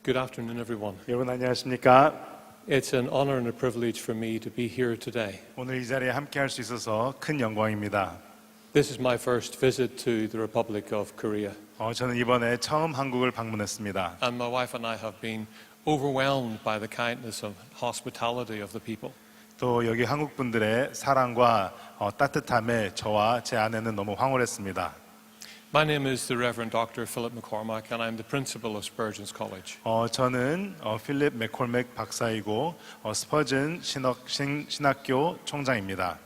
Good afternoon, everyone. 여러분 안녕하십니까? It's an honor and a privilege for me to be here today. 오늘 이 자리에 함께할 수 있어서 큰 영광입니다. This is my first visit to the Republic of Korea, 저는 이번에 처음 한국을 방문했습니다. and my wife and I have been overwhelmed by the kindness and hospitality of the people. 또 여기 한국 분들의 사랑과 따뜻함에 저와 제 아내는 너무 황홀했습니다. My name is the Reverend Dr. Philip McCormack, and I'm the principal of Spurgeon's College. 저는 필립 맥콜맥 박사이고 스퍼전 신학교 총장입니다.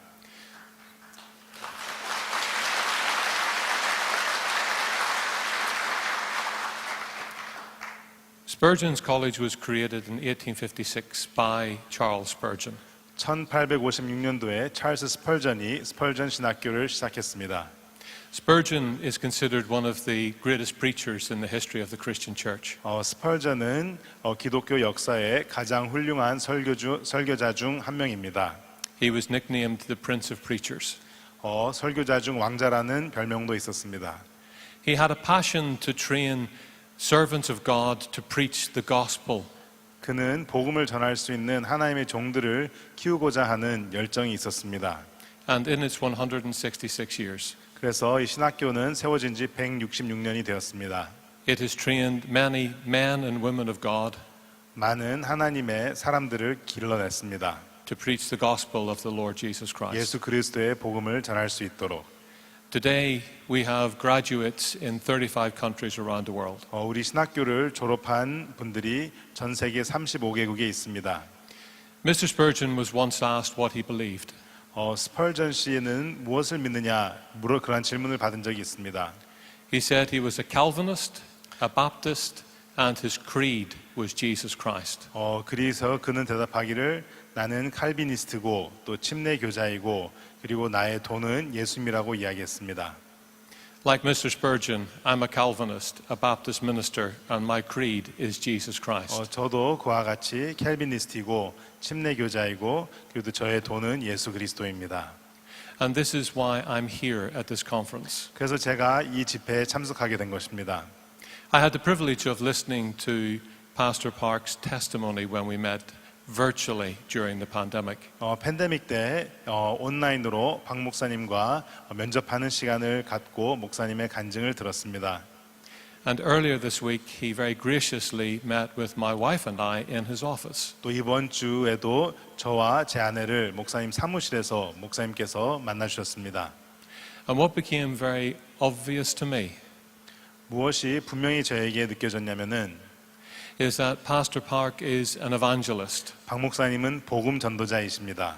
Spurgeon's College was created in 1856 by Charles Spurgeon. 1856년도에 찰스 스펄전이 스펄전 신학교를 시작했습니다. Spurgeon is considered one of the greatest preachers in the history of the Christian church. 스펄전은 기독교 역사의 가장 훌륭한 설교자 중 한 명입니다. He was nicknamed the Prince of Preachers. 설교자 중 왕자라는 별명도 있었습니다. He had a passion to train servants of God to preach the gospel. 그는 복음을 전할 수 있는 하나님의 종들을 키우고자 하는 열정이 있었습니다. And in its 166 years, 그래서 이 신학교는 세워진 지 166년이 되었습니다. it has trained many men and women of God 많은 하나님의 사람들을 길러냈습니다. to preach the gospel of the Lord Jesus Christ. 예수 그리스도의 복음을 전할 수 있도록. Today, we have graduates in 35 countries around the world. 우리 신학교를 졸업한 분들이 전 세계 35개국에 있습니다. Mr. Spurgeon was once asked what he believed. 스펄전 씨는 무엇을 믿느냐 그런 질문을 받은 적이 있습니다. He said he was a Calvinist, a Baptist, and his creed was Jesus Christ. 그래서 그는 대답하기를 나는 칼비니스트고 또 침례 교자이고 그리고 나의 도는 예수님이라고 이야기했습니다. Like Mr. Spurgeon, I'm a Calvinist, a Baptist minister, and my creed is Jesus Christ. 저도 그와 같이 캘비니스트이고 침례 교자이고 그리고 저의 도는 예수 그리스도입니다. And this is why I'm here at this conference. 그래서 제가 이 집회에 참석하게 된 것입니다. I had the privilege of listening to Pastor Park's testimony when we met virtually during the pandemic. 팬데믹 때 온라인으로 박 목사님과 면접하는 시간을 갖고 목사님의 간증을 들었습니다. And earlier this week, he very graciously met with my wife and I in his office. 또 이번 주에도 저와 제 아내를 목사님 사무실에서 목사님께서 만나 주셨습니다. And what became very obvious to me 무엇이 분명히 저에게 느껴졌냐면은 is that Pastor Park is an evangelist. 박 목사님은 복음 전도자이십니다.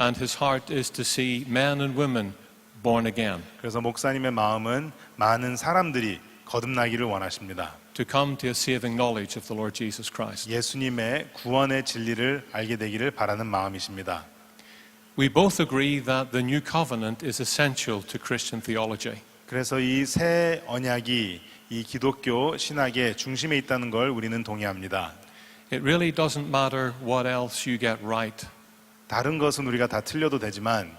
And his heart is to see men and women born again, 그래서 목사님의 마음은 많은 사람들이 거듭나기를 원하십니다. to come to a saving knowledge of the Lord Jesus Christ. 예수님의 구원의 진리를 알게 되기를 바라는 마음이십니다. We both agree that the new covenant is essential to Christian theology. 그래서 이 새 언약이 이 기독교 신학의 중심에 있다는 걸 우리는 동의합니다. It really doesn't matter what else you get right. 다른 것은 우리가 다 틀려도 되지만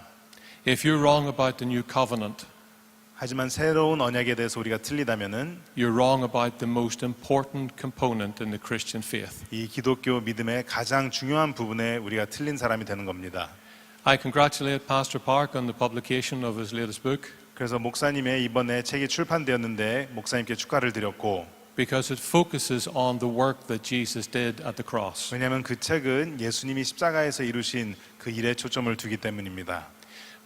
If you're wrong about the new covenant, 하지만 새로운 언약에 대해서 우리가 틀리다면은 you're wrong about the most important component in the Christian faith. 이 기독교 믿음의 가장 중요한 부분에 우리가 틀린 사람이 되는 겁니다. I congratulate Pastor Park on the publication of his latest book 그래서 목사님의 이번에 책이 출판되었는데 목사님께 축하를 드렸고 because it focuses on the work that Jesus did at the cross. 왜냐하면 그 책은 예수님이 십자가에서 이루신 그 일에 초점을 두기 때문입니다.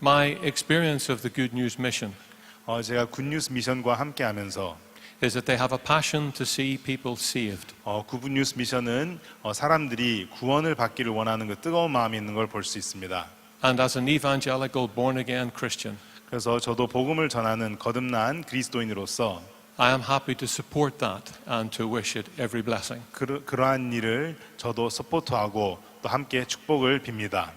My experience of the Good News Mission 제가 굿뉴스 미션과 함께하면서 is that they have a passion to see people saved. 굿뉴스 미션은 사람들이 구원을 받기를 원하는 그 뜨거운 마음이 있는 걸 볼 수 있습니다. And as an evangelical born-again Christian, 그래서 저도 복음을 전하는 거듭난 그리스도인으로서 I am happy to support that and to wish it every blessing. 그러한 일을 저도 서포트하고 또 함께 축복을 빕니다.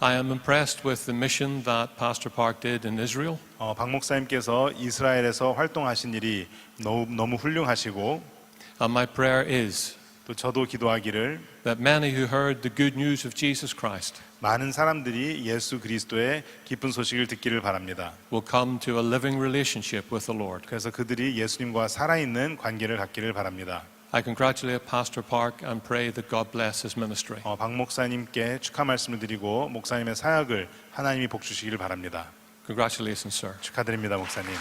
I am impressed with the mission that Pastor Park did in Israel. 박 목사님께서 이스라엘에서 활동하신 일이 너무 훌륭하시고 And my prayer is 또 저도 기도하기를 that many who heard the good news of Jesus Christ 많은 사람들이 예수 그리스도의 기쁜 소식을 듣기를 바랍니다. will come to a living relationship with the Lord. 그래서 그들이 예수님과 살아있는 관계를 갖기를 바랍니다. I congratulate Pastor Park and pray that God bless his ministry. 박 목사님께 축하 말씀을 드리고 목사님의 사역을 하나님이 복 주시기를 바랍니다. Congratulations, sir. 축하드립니다, 목사님.